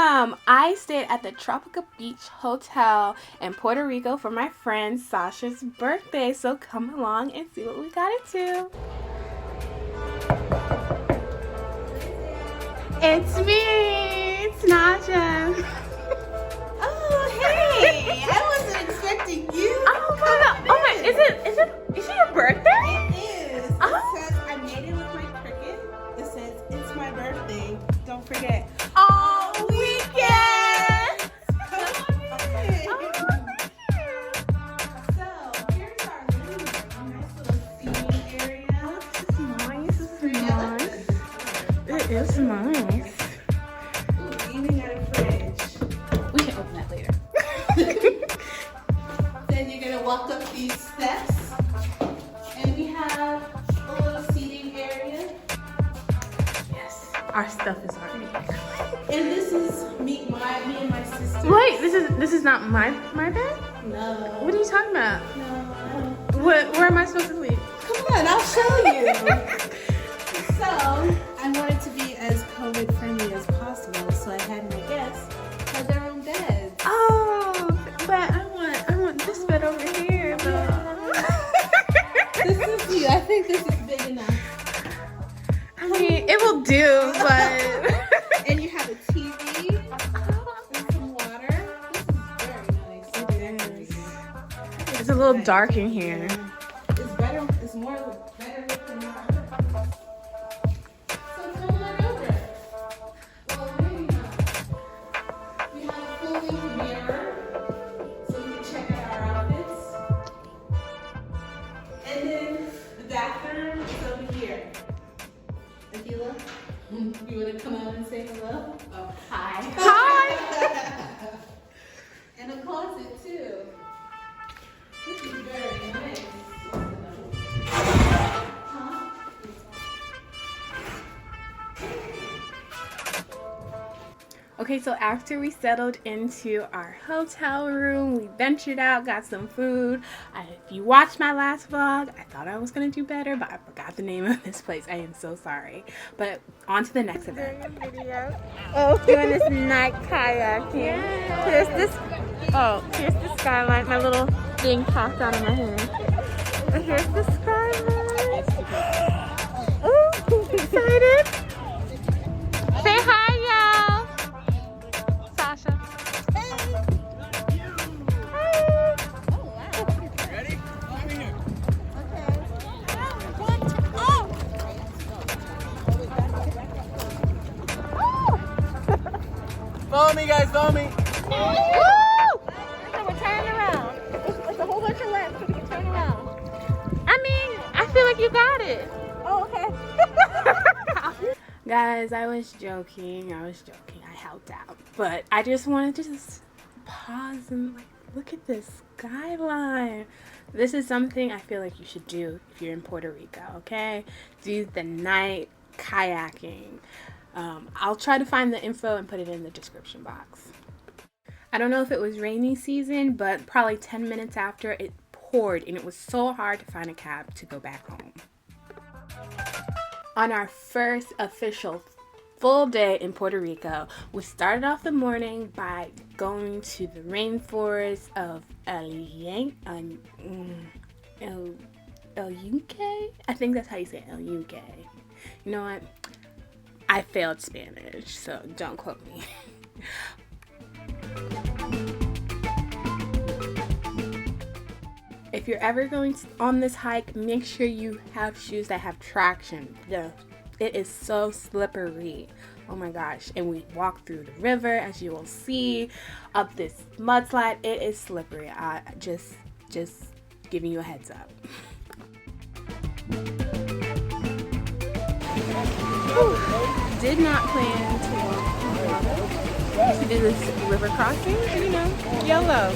I stayed at the Tropical Beach Hotel in Puerto Rico for my friend Sasha's birthday, so come along and see what we got into. It's me, it's Naja. Oh, hey! I wasn't expecting you. Oh my god! Oh my! Is it your birthday? It is. Oh. It says I made it with my cricket. It says it's my birthday. Don't forget. Oh, weekend! So here's our living room. Nice little seating area. It is nice. Ooh, even got a fridge. We can open that later. Then you're gonna walk up these steps, and we have a little seating area. Yes, our stuff is already here. And this is me and my sister. Wait, this is not my bed? No. What are you talking about? No. Where am I supposed to sleep? Come on, I'll show you. So, I wanted to be as COVID friendly as possible, so I had my guests have their own beds. Oh, but I want this bed over here though. This is you. I think this is big enough. I mean, it will do, but. And you have a TV and some water. This is very nice. It's a little dark in here. It's better. It's more better than that. So come on over. Well, maybe not. We have a full-length mirror, so we can check out our outfits. And then the bathroom is over here. Akila, you want to come out and say hello? Oh, hi. Hi. And a closet too. This is very nice. Huh? Okay, so after we settled into our hotel room, we ventured out, got some food. If you watched my last vlog, I thought I was gonna do better, but I forgot the name of this place. I am so sorry. But on to the next event. Doing this night kayaking. Here's the skyline. My little thing popped out of my hand. And here's the skyline. Oh, excited. Say hi, y'all. Sasha. Hey. Ready? Come here. Follow me, guys, follow me. Woo! So we're turning around. It's a whole bunch of left so we can turn around. I mean, I feel like you got it. Oh, okay. Guys, I was joking. I helped out. But I just wanted to just pause and look at this skyline. This is something I feel like you should do if you're in Puerto Rico, okay? Do the night kayaking. I'll try to find the info and put it in the description box. I don't know if it was rainy season, but probably 10 minutes after, it poured and it was so hard to find a cab to go back home. On our first official full day in Puerto Rico, we started off the morning by going to the rainforest of Yunque. I think that's how you say El Yunque. You know what? I failed Spanish, so don't quote me. If you're ever going on this hike, make sure you have shoes that have traction. It is so slippery. Oh my gosh. And we walk through the river, as you will see, up this mudslide. It is slippery. Just giving you a heads up. Did not plan to do this river crossing, you know, YOLO.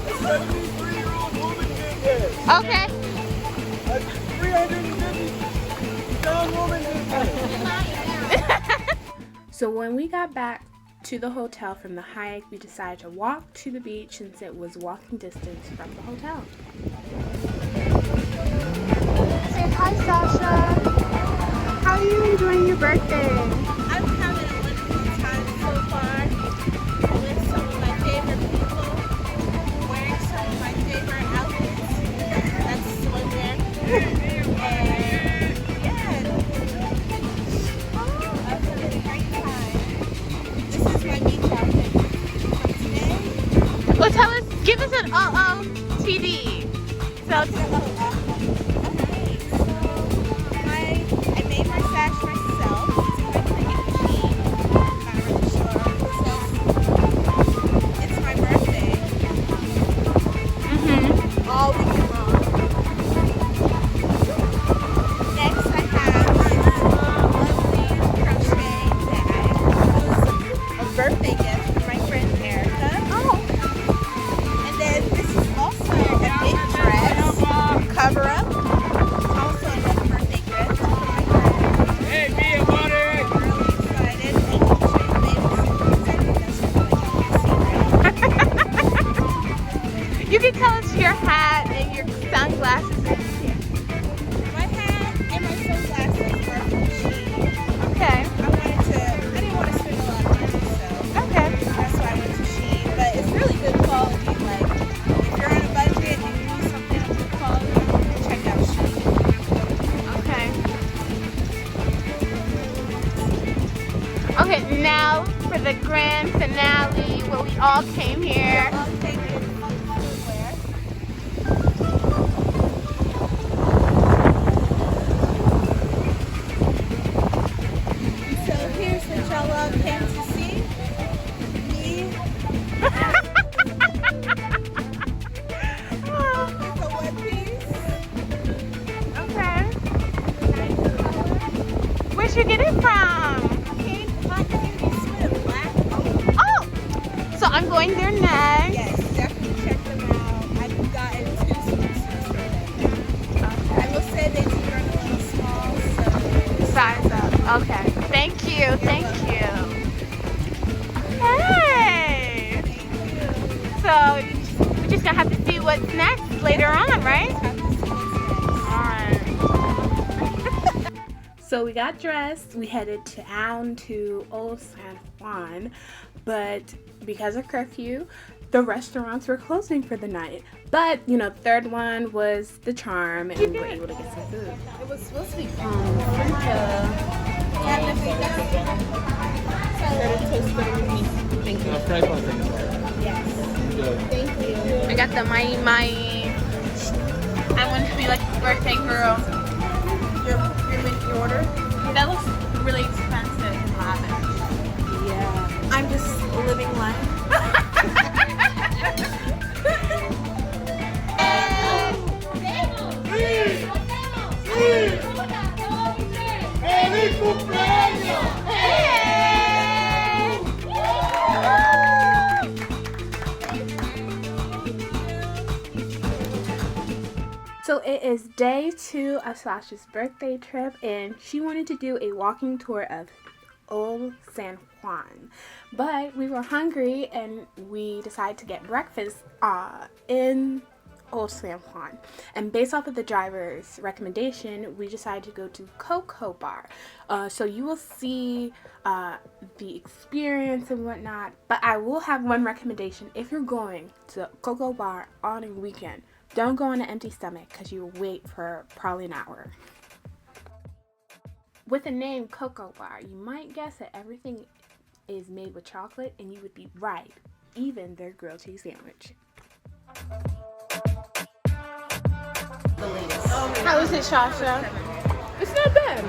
A 73-year-old woman did this. Okay. A 350-pound woman did this. So when we got back to the hotel from the hike, we decided to walk to the beach since it was walking distance from the hotel. Say hi, Sasha. How are you enjoying your birthday? I'm having a wonderful time so far with some of my favorite people, wearing some of my favorite outfits. That's swimwear. And yeah, I'm having a great time. This is my beach outfit from today. Well, give us an OOTD. So, I made my sash myself using my Cricut machine. Not really sure. So it's my birthday. All weekend long. Next, I have this lovely crochet bag. It was a birthday gift from my friend Erica. oh, And then this is also a big dress cover up. It's also another birthday gift from my friend. Hey, be a moderator. I'm really excited. And I'll show you later. That's what you can tell us your hat and your sunglasses. my hat and my sunglasses are from Shein. Okay. I didn't want to spend a lot of money, so Okay. that's why I went to Shein. But it's really good quality. Like, if you're on a budget and you need something of good quality, check out Shein. Okay. Okay, now for the grand finale where we all came here. I'll take it in footwear. So here's what y'all all came to see. Me with a one piece. Okay. Nice color. Where'd you get it from? Pink hot beauty swim black. Oh! So I'm going there next. Yes, definitely check them out. I've gotten 2 swimsuits from them. I will say they do run a little small, so Size up. Okay. Thank you. Thank you. Hey! thank you. So we're just gonna have to see what's next later on, right? Have to see what's next. So we got dressed. We headed down to Old San Juan, but because of curfew, the restaurants were closing for the night. But you know, third one was the charm, and we were able to get some food. It was supposed to be Thank you. Fry pan, thank you. Yes. Thank you. I got the mai. I want to be like a birthday girl. Your order? That looks really expensive and lavish. Yeah. I'm just living life. ¡Feliz cumpleaños! So it is day 2 of Sasha's birthday trip, and she wanted to do a walking tour of Old San Juan. But we were hungry, and we decided to get breakfast in Old San Juan. And based off of the driver's recommendation, we decided to go to Cocoa Bar. So you will see the experience and whatnot. But I will have one recommendation. If you're going to Cocoa Bar on a weekend, don't go on an empty stomach because you will wait for probably an hour. With the name Cocoa Bar, you might guess that everything is made with chocolate, and you would be right, even their grilled cheese sandwich. How is it, Shasha? It's not bad.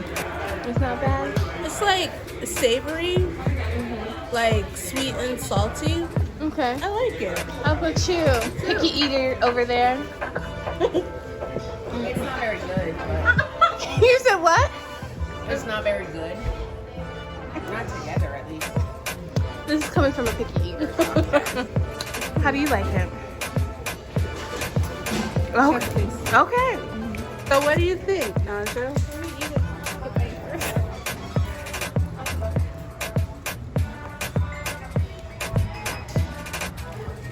It's not bad? It's like savory, like sweet and salty. Okay. I like it. How about you? Picky eater over there. It's not very good, but You said what? it's not very good. Not together, at least. This is coming from a picky eater. How do you like it? Oh, okay. So what do you think, Naja?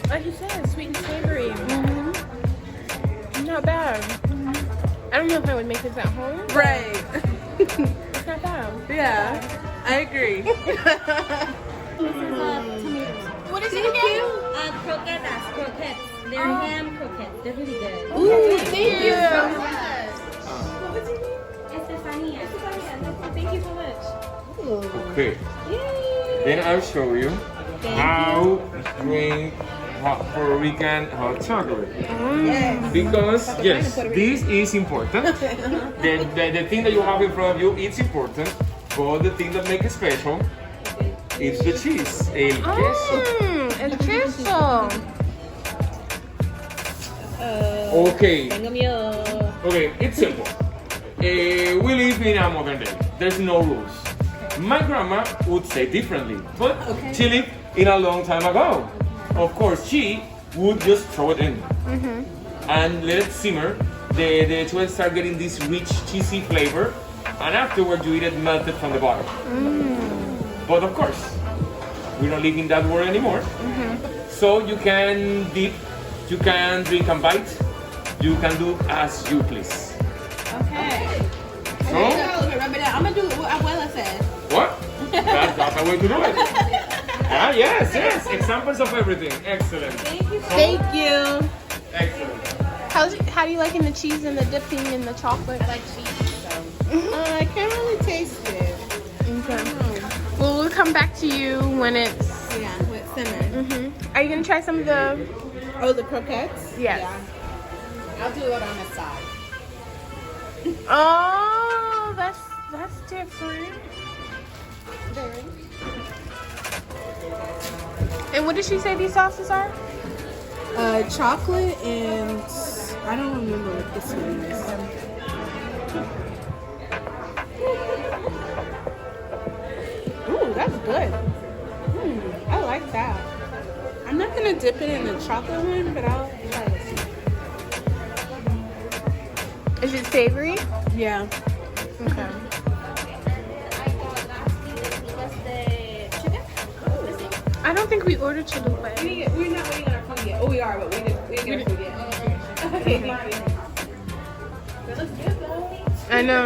Like you said, sweet and savory. Not bad. I don't know if I would make this at home. Right. It's not bad. Yeah, I agree. What is it again? Croquettes. They're ham croquettes. They're really good. Ooh, thank you. Estefania. Thank you so much. Okay. Then I'll show you how to drink Puerto Rican hot chocolate. Because yes, this is important. The thing that you have in front of you is important, but the thing that makes it special is the cheese, el queso. El queso. Okay. Okay, it's simple. We live in a modern day. There's no rules. My grandma would say differently, but she lived in a long time ago. Of course, she would just throw it in and let it simmer. The chocolate start getting this rich, cheesy flavor, and afterward you eat it melted from the bottom. But of course, we don't live in that world anymore. So you can dip, you can drink and bite, you can do as you please. Okay. So, Rub it out. I'm gonna do what Abuela said. what? That's the way to do it. Ah, yes. Examples of everything. Excellent. Thank you. Excellent. How do you like in the cheese and the dipping in the chocolate? I like cheese, so. I can't really taste it. Okay. Well, we'll come back to you when it's. Yeah, with simmer. Are you gonna try some of the? Oh, the croquettes? Yes. I'll do it on the side. Oh, that's different. And what did she say these sauces are? Chocolate and I don't remember what this one is. Ooh, that's good. I like that. I'm not gonna dip it in the chocolate one, but I'll try it. Is it savory? Yeah. Okay. I don't think we ordered chalupa. We're not waiting on our food yet. Oh, we are, but we didn't get our food yet. Okay, thank you. That looks good though. I know.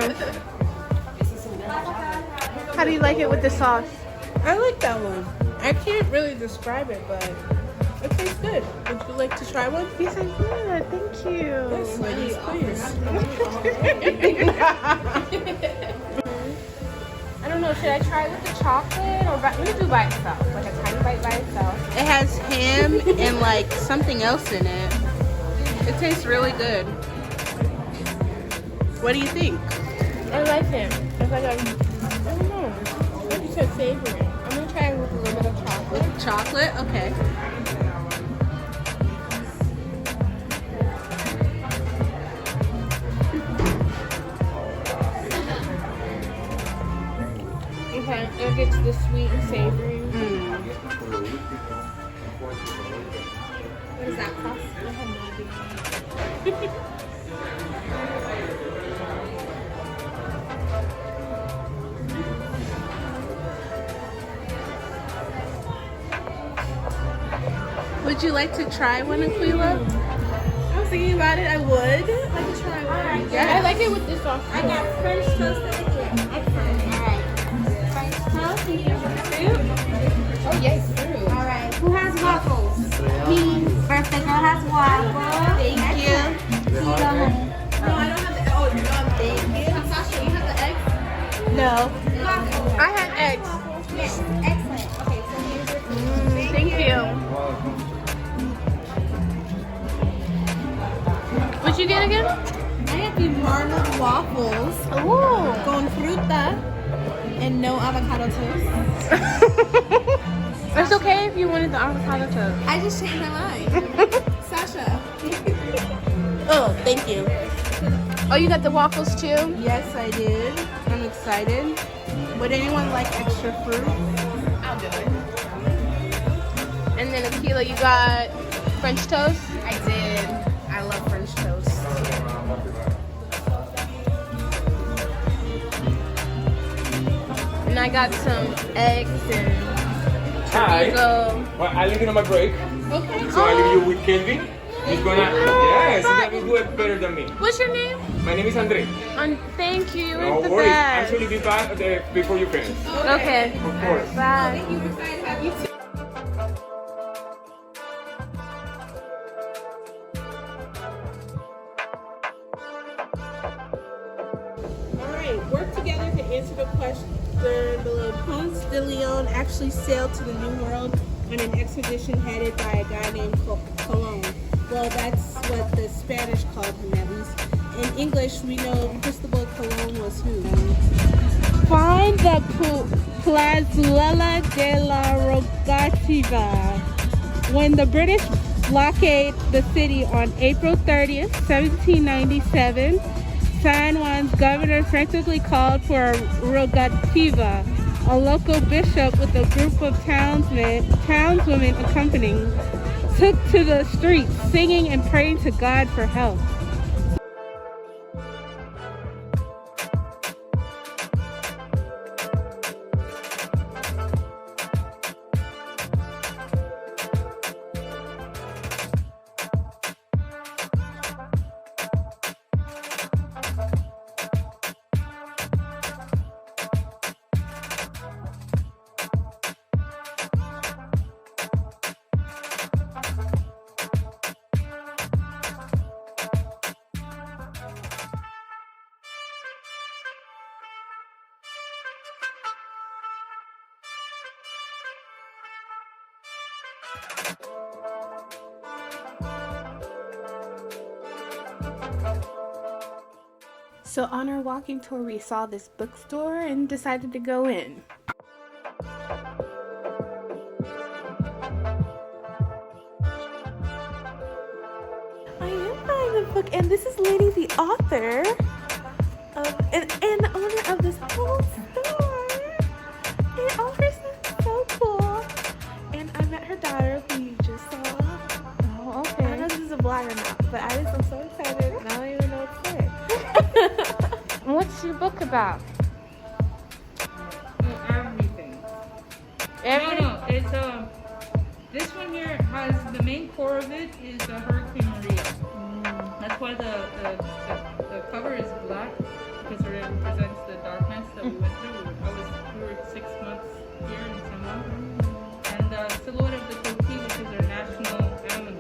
How do you like it with the sauce? I like that one. I can't really describe it, but it tastes good. Would you like to try one? He said, yeah, thank you. Yes, ladies, please. I don't know, should I try with the chocolate or let me do by itself? Like a tiny bite by itself? It has ham and like something else in it. It tastes really good. What do you think? I like it. It's like a, I don't know. Like you said, savory. I'm gonna try it with a little bit of chocolate. Chocolate? Okay. Okay, it gets the sweet and savory. What does that cost? Would you like to try one, Aquila? I was thinking about it. I would like to try one. Yeah, I like it with this sauce. I got French toast over here. Excellent. All right. French toast and here's your fruit. Oh, yes, true. All right. Who has waffles? Me. Birthday girl has waffles. Thank you. Keto, honey. No, I don't have the. Oh, no, thank you. Sasha, you have the eggs? No. I had eggs. Yes. Excellent. Okay, so here's your fruit. Thank you. What'd you get again? I have the marbled waffles Ooh. con fruta and no avocado toast. It's okay if you wanted the avocado toast. I just changed my mind. Sasha. Oh, thank you. Oh, you got the waffles too? Yes, I did. I'm excited. Would anyone like extra fruit? I'll do it. And then Akila, you got French toast? I did. I love French toast. And I got some eggs and Hi. go. Well, I'm leaving on my break. Okay. So I leave you with Kelvin. He's gonna, yes, he's gonna do it better than than me. What's your name? My name is Andre. Thank you. You're No the worries. best. Actually, be back before you finish. Okay. Of course. Bye. Alright, work together to answer the question. The Ponce de Leon actually sailed to the New World on an expedition headed by a guy named Colon. Well, that's what the Spanish called him, at least. In English, we know Cristobal Colon was who? Find the Plazuela de la Rogativa. When the British blockaded the city on April 30th, 1797, San Juan's governor effectively called for a rogativa. A local bishop with a group of townswomen accompanying took to the streets singing and praying to God for help. So on our walking tour, we saw this bookstore and decided to go in. I am buying a book, and this is Lady, the author and the owner of this whole store. And all her stuff is so cool. And I met her daughter, who you just saw. Oh, I don't know if this is a vlog or not, but I'm so excited, and I don't even know what to say. What's your book about? Everything. No, it's this one here has the main core of it is Hurricane Maria. That's why the cover is black, because it represents the darkness that we went through. We were 6 months here in San Juan, and the silhouette of the coqui, which is our national animal.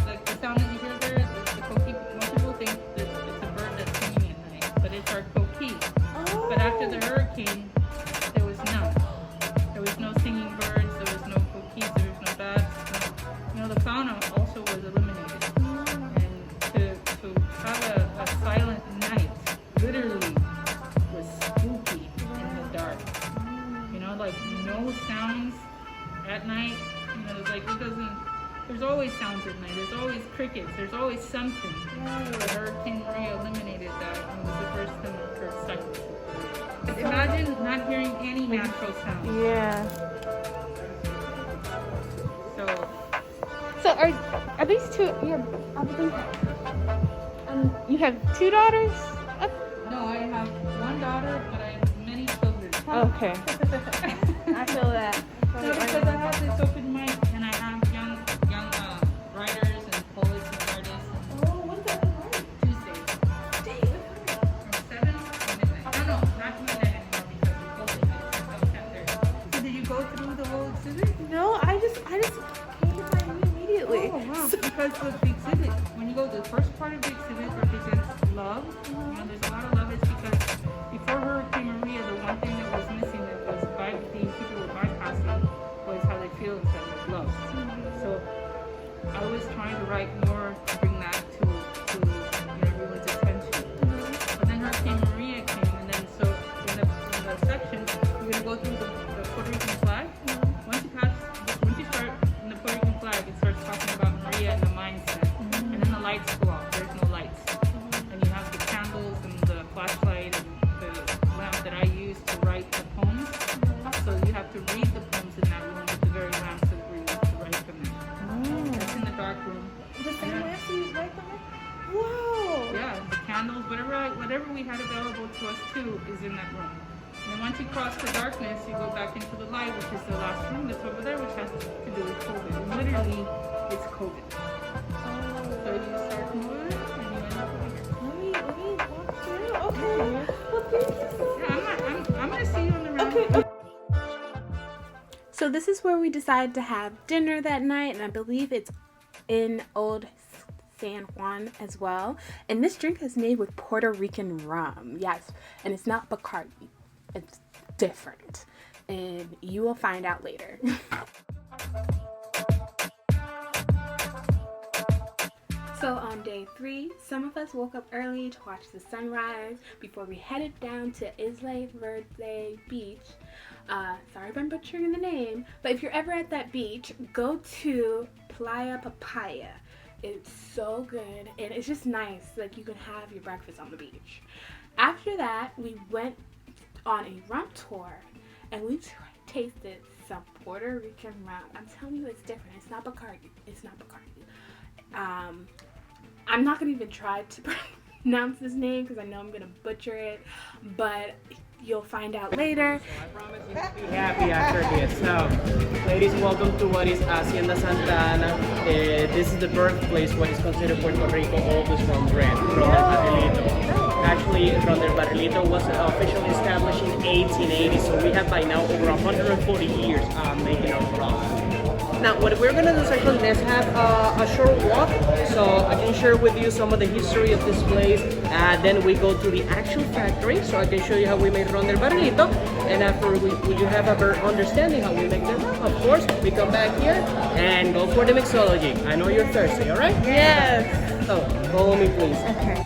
Like the sound that you hear there, the coqui. Most people think that it's a bird that's singing at night, but it's our coqui. But after the hurricane, there was none. There was no singing birds, there was no coquis, there was no bats. The fauna also was eliminated. And to have a silent night literally was spooky in the dark. Like no sounds at night. Like it doesn't. There's always sounds at night. There's always crickets. There's always something. The Hurricane Maria eliminated that. It was the first time for seconds. Imagine not hearing any natural sound. Yeah. So are these two? You have two daughters? no, I have one daughter, but I have many children. Okay. I feel that. No, because I have this open mic and I have young writers and poets and artists. Oh, when's that tonight? Tuesdays. From 7 to midnight. No, not midnight anymore because of COVID. It's until 10:30. So did you go through the whole exhibit? No, I just came to find you immediately. Oh, wow. Because the exhibit, when you go, the first part of the exhibit represents love. There's a lot of love. It's because before Hurricane Maria, the one thing that was missing that was people were bypassing was how they feel inside of love. So I was trying to write more to bring that to everyone's attention. But then Hurricane Maria came, and then so in the section, we're gonna go through the Puerto Rican flag. Once you start in the Puerto Rican flag, it starts talking about Maria and the mindset, and then the lights go off. There's no lights, and you have the candles and the flashlight and the lamp that I use to write the poems. So you have to read the poems in that room with the very lamps that we use to write them in. That's in the dark room. The same lamps you write them in? Wow. Yeah, the candles, whatever we had available to us too is in that room. And then once you cross the darkness, you go back into the light, which is the last room that's over there, which has to do with COVID. And literally, it's COVID. So you start moving. so this is where we decided to have dinner that night, and I believe it's in Old San Juan as well. And this drink is made with Puerto Rican rum. Yes, and it's not Bacardi. It's different, and you will find out later. So on day 3, some of us woke up early to watch the sunrise before we headed down to Isla Verde Beach. Sorry if I'm butchering the name, but if you're ever at that beach, go to Playa Papaya. It's so good, and it's just nice. Like, you can have your breakfast on the beach. After that, we went on a rum tour, and we tasted some Puerto Rican rum. I'm telling you, it's different. It's not Bacardi. It's not Bacardi. I'm not gonna even try to pronounce this name because I know I'm gonna butcher it, but you'll find out later. I promise you'll be happy after this. So, ladies, welcome to what is Hacienda Santa Ana. This is the birthplace, what is considered Puerto Rico oldest rum brand, Ron del Barrilito. Actually, Ron del Barrilito was officially established in 1880, so we have by now over 140 years making our rum. Now, what we're going to do is actually let's have a short walk, so I can share with you some of the history of this place. Then we go to the actual factory, so I can show you how we make Ron del Barrilito. And after you have a better understanding how we make them, of course, we come back here and go for the mixology. I know you're thirsty, all right? Yes. So, follow me, please. Okay.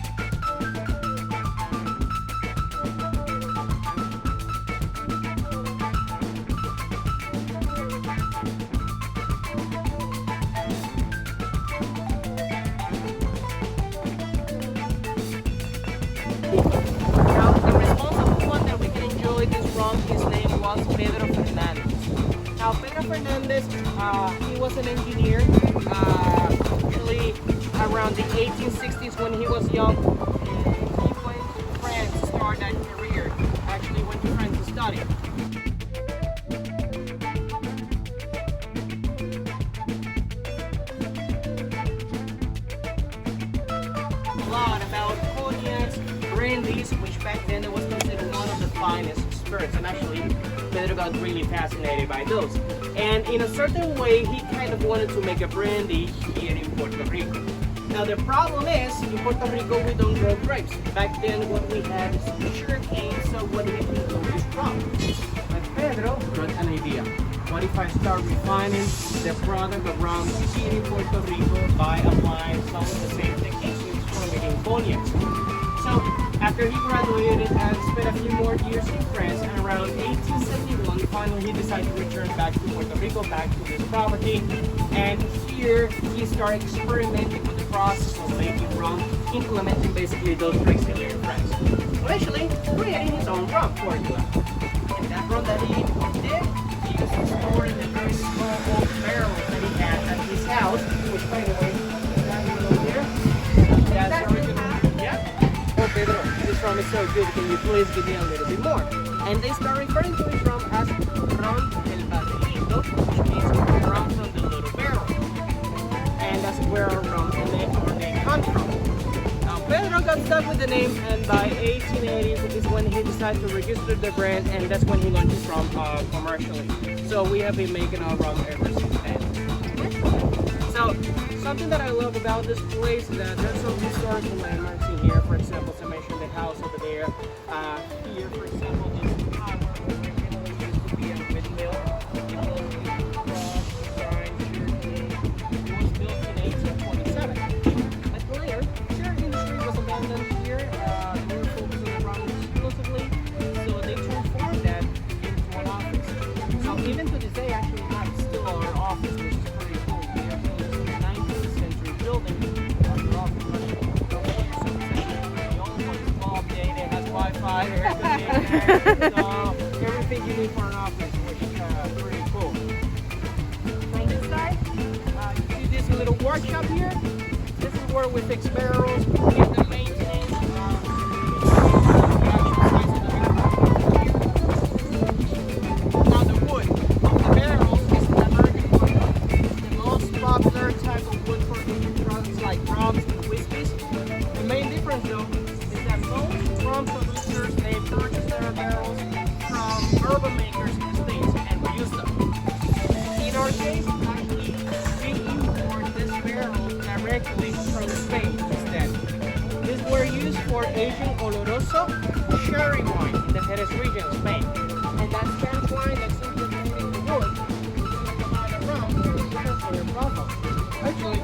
Now, the responsible one that we can enjoy this rum, his name was Pedro Fernandez. Now, Pedro Fernandez, he was an engineer, actually around the 1860s when he was young. He went to France to start that career, actually went to France to study. A lot about cognacs, brandies, which back then it was considered one of the finest spirits, and actually Pedro got really fascinated by those. And in a certain way, he kind of wanted to make a brandy here in Puerto Rico. Now the problem is, in Puerto Rico we don't grow grapes. Back then what we had is sugar cane, so what we can do is rum. But Pedro got an idea. What if I start refining the product of rum here in Puerto Rico by applying some of the same techniques for making cognacs? So after he graduated and spent a few more years in France, and around 1871, finally he decided to return back to Puerto Rico, back to his property. And here he started experimenting with the process of making rum, implementing basically those tricks here in France. Eventually, creating his own rum formula. And that rum that he did, he used to store in the very small old barrels that he had at his house, which by the way, that one over there, that's the original. Yeah? Oh, Pedro, this rum is so good, can you please give me a little bit more? And they start referring to his rum as Ron del Barrilito, which means rum from the little barrel. And that's where our rum and our name comes from. Now, Pedro got stuck with the name, and by 1880 is when he decided to register the brand, and that's when he launched it from commercially. So we have been making our rum ever since then. So something that I love about this place is that there's some historical landmarks in here. For example, I mentioned the house over there. Here, for example, this tower originally used to be a windmill. It was built in 1847. But later, sugar industry was abandoned here. They were focusing on rum exclusively, so they transformed that into an office. So even to this day, actually, that's still our office, which is pretty cool. We are still in a 19th century building. Our office running the old one is small, updated, has Wi-Fi, air conditioning, so everything you need for an office, which is pretty cool. From this side, you see this little workshop here. This is where we fix barrels, give them maintenance. Now the wood of the barrels is the American wood. The most popular type of wood for making products like rums and whiskeys. The main difference though is that most rum producers, they purchase their barrels from bourbon makers in the States and reuse them. directly from Spain instead. These were used for aging oloroso sherry wine in the Jerez region of Spain. And that Spanish wine that's simply made in the wood, actually,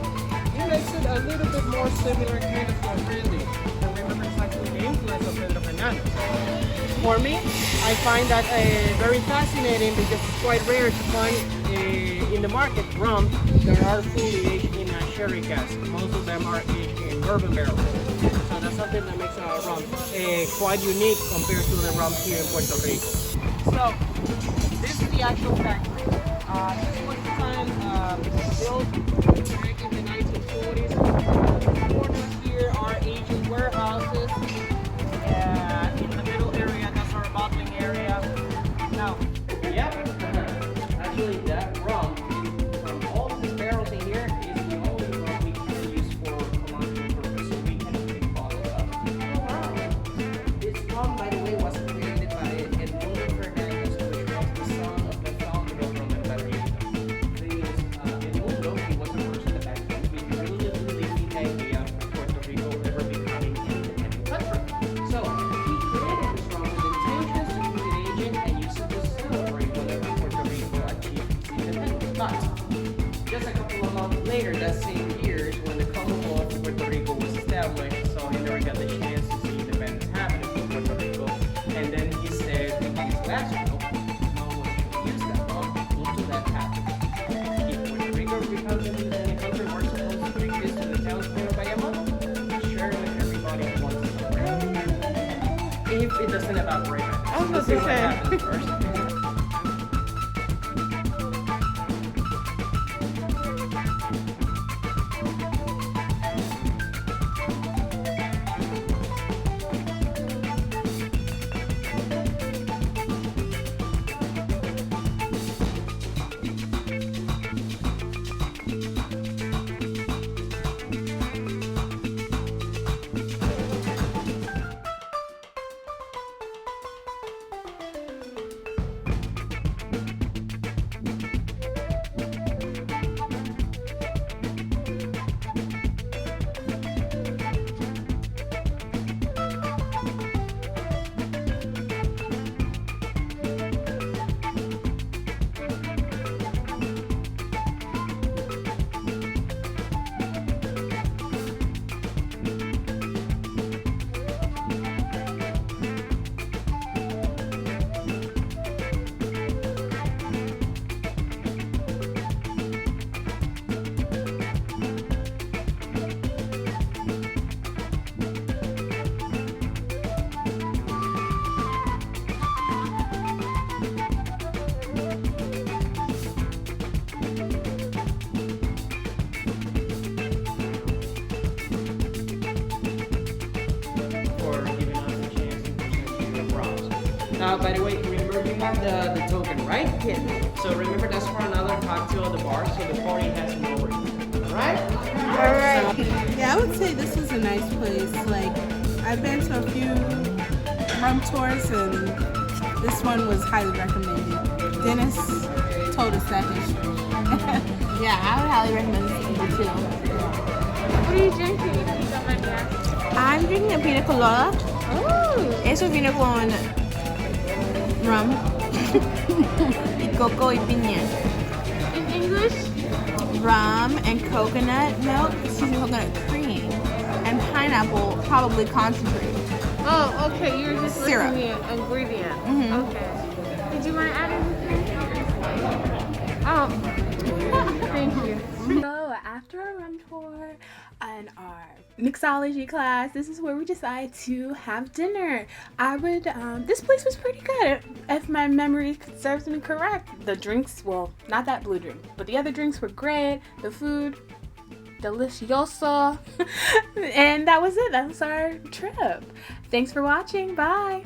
it makes it a little bit more similar kind of to a brandy. And remember, it's actually the influence of Pedro Fernandez. For me, I find that very fascinating because it's quite rare to find in the market rum that are fully aged in a sherry cask. Most of them are aged in bourbon barrels. So that's something that makes rum quite unique compared to the rum here in Puerto Rico. So this is the actual factory. This was built back in the 1940s. The corners here are aging warehouses. In the middle area, that's our bottling area. Now, yep, actually that rum from all of these barrels in here is the only rum we can use for commercial purpose, so we can make bottles of. Oh wow! This rum, by the way, was created by Yunque Fernandez, which was the son of the founder of rum and Puerto Rico. He was a person that back then he really believed the idea of Puerto Rico ever becoming an independent country. So he created this rum with intentions to keep it aging and use it to celebrate whenever Puerto Rico achieved its independence. But just a couple of months later, that same year, is when the Commonwealth of Puerto Rico was established. So he never got the chance to see independence happening for Puerto Rico. And then he said in his last will, no one should use that rum until that happens. If Puerto Rico becomes an independent country, we're supposed to bring this to the town square by a month, share it with everybody who wants to celebrate. If it doesn't evaporate. We'll see what happens first. By the way, remember we have the token, right? Yeah. So remember that's for another cocktail at the bar, so the party has no reason. Alright? Alright. Yeah, I would say this is a nice place. Like, I've been to a few rum tours and this one was highly recommended. Dennis told us that history. Yeah, I would highly recommend this to people too. What are you drinking, if you don't mind me asking? I'm drinking a pina colada. Oh! Eso viene con rum y coco y piña. In English? Rum and coconut milk, coconut cream, and pineapple, probably concentrate. Oh, okay. You were just Syrup. listing the ingredient. Mhm. Okay. Did you want to add anything? Oh, thank you. So after our rum tour and our mixology class, this is where we decided to have dinner. This place was pretty good, if my memory serves me correct. The drinks, well, not that blue drink, but the other drinks were great. The food, delicioso. And that was it. That was our trip. Thanks for watching. Bye.